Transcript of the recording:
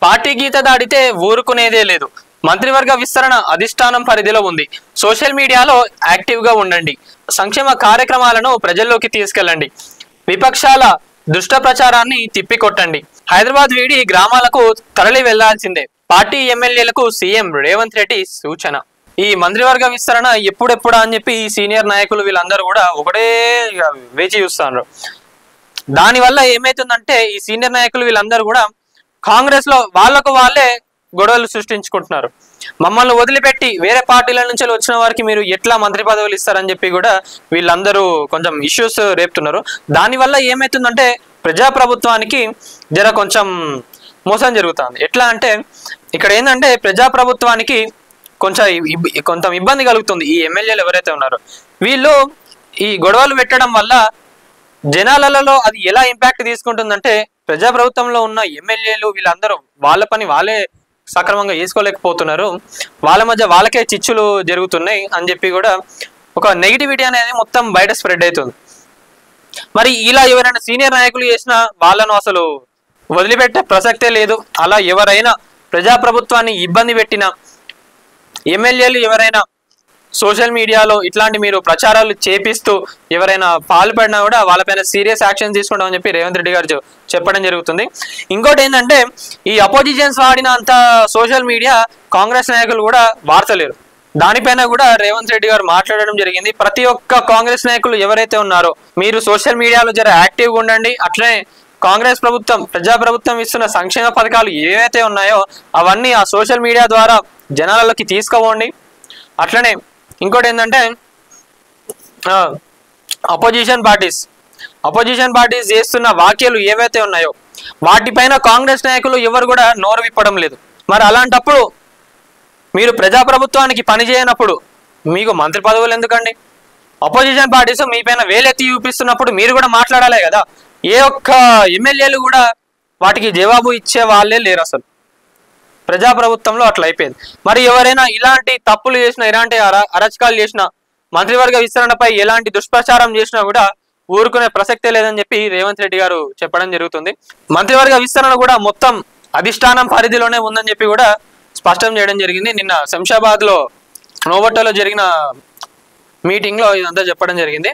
Party గీత దాడితే ఊరుకునేదే లేదు. మంత్రివర్గ విస్తరణ అధిష్టానం పరిధిలో ఉంది. సోషల్ మీడియాలో యాక్టివ్గా ఉండండి. సంక్షేమ కార్యక్రమాలను ప్రజల్లోకి తీసుకెళ్లండి. విపక్షాల దుష్ట ప్రచారాన్ని తిప్పికొట్టండి. హైదరాబాద్ వీడి గ్రామాలకు తరలి వెళ్లాల్సిందే. పార్టీ ఎమ్మెల్యేలకు సీఎం రేవంత్ రెడ్డి సూచన. ఈ మంత్రివర్గ విస్తరణ ఎప్పుడెప్పుడా అని చెప్పి ఈ సీనియర్ నాయకులు వీళ్ళందరూ కూడా ఒకటే వేచి చూస్తున్నారు. దానివల్ల ఏమైతుందంటే ఈ సీనియర్ నాయకులు వీళ్ళందరూ కూడా కాంగ్రెస్ లో వాళ్ళకు వాళ్ళే గొడవలు సృష్టించుకుంటున్నారు. మమ్మల్ని వదిలిపెట్టి వేరే పార్టీల నుంచి వచ్చిన వారికి మీరు ఎట్లా మంత్రి పదవులు ఇస్తారని చెప్పి కూడా వీళ్ళందరూ కొంచెం ఇష్యూస్ రేపుతున్నారు. దానివల్ల ఏమైతుందంటే ప్రజాప్రభుత్వానికి కొంచెం మోసం జరుగుతుంది. ఎట్లా అంటే ఇక్కడ ఏంటంటే ప్రజాప్రభుత్వానికి కొంచెం ఇబ్బంది కలుగుతుంది. ఈ ఎమ్మెల్యేలు ఎవరైతే ఉన్నారో వీళ్ళు ఈ గొడవలు పెట్టడం వల్ల జనాలలో అది ఎలా ఇంపాక్ట్ తీసుకుంటుందంటే ప్రజాప్రభుత్వంలో ఉన్న ఎమ్మెల్యేలు వీళ్ళందరూ వాళ్ళ పని వాళ్ళే సక్రమంగా చేసుకోలేకపోతున్నారు. వాళ్ళ మధ్య వాళ్ళకే చిచ్చులు జరుగుతున్నాయి అని చెప్పి కూడా ఒక నెగిటివిటీ అనేది మొత్తం బయట స్ప్రెడ్ అవుతుంది. మరి ఇలా ఎవరైనా సీనియర్ నాయకులు చేసినా వాళ్ళను అసలు వదిలిపెట్టే ప్రసక్తే లేదు. అలా ఎవరైనా ప్రజాప్రభుత్వాన్ని ఇబ్బంది పెట్టిన ఎమ్మెల్యేలు ఎవరైనా సోషల్ మీడియాలో ఇట్లాంటి మీరు ప్రచారాలు చేపిస్తూ ఎవరైనా పాల్పడినా కూడా వాళ్ళపైన సీరియస్ యాక్షన్ తీసుకుంటామని చెప్పి రేవంత్ రెడ్డి గారు చెప్పడం జరుగుతుంది. ఇంకోటి ఏంటంటే ఈ అపోజిషన్స్ వాడిన అంత సోషల్ మీడియా కాంగ్రెస్ నాయకులు కూడా వార్తలేరు. దానిపైన కూడా రేవంత్ రెడ్డి గారు మాట్లాడడం జరిగింది. ప్రతి ఒక్క కాంగ్రెస్ నాయకులు ఎవరైతే ఉన్నారో మీరు సోషల్ మీడియాలో యాక్టివ్గా ఉండండి. అట్లనే కాంగ్రెస్ ప్రభుత్వం ప్రజాప్రభుత్వం ఇస్తున్న సంక్షేమ పథకాలు ఏవైతే ఉన్నాయో అవన్నీ ఆ సోషల్ మీడియా ద్వారా జనాలలోకి తీసుకోవండి. అట్లనే ఇంకోటి ఏంటంటే అపోజిషన్ పార్టీస్ చేస్తున్న వ్యాఖ్యలు ఏవైతే ఉన్నాయో వాటిపైన కాంగ్రెస్ నాయకులు ఎవరు కూడా నోరు విప్పడం లేదు. మరి అలాంటప్పుడు మీరు ప్రజాప్రభుత్వానికి పని చేయనప్పుడు మీకు మంత్రి పదవులు ఎందుకండి? అపోజిషన్ పార్టీస్ మీ పైన వేలెత్తి చూపిస్తున్నప్పుడు మీరు కూడా మాట్లాడాలి కదా. ఏ ఒక్క ఎమ్మెల్యేలు కూడా వాటికి జవాబు ఇచ్చే వాళ్ళే లేరు. అసలు ప్రజాప్రభుత్వంలో అట్లా అయిపోయింది. మరి ఎవరైనా ఇలాంటి తప్పులు చేసినా ఇలాంటి అరచకాలు చేసినా మంత్రివర్గ విస్తరణపై ఎలాంటి దుష్ప్రచారం చేసినా కూడా ఊరుకునే ప్రసక్తే లేదని చెప్పి రేవంత్ రెడ్డి గారు చెప్పడం జరుగుతుంది. మంత్రివర్గ విస్తరణ కూడా మొత్తం అధిష్టానం పరిధిలోనే ఉందని చెప్పి కూడా స్పష్టం చేయడం జరిగింది. నిన్న శంషాబాద్ లో నోవోటోలో జరిగిన మీటింగ్ లో ఇదంతా చెప్పడం జరిగింది.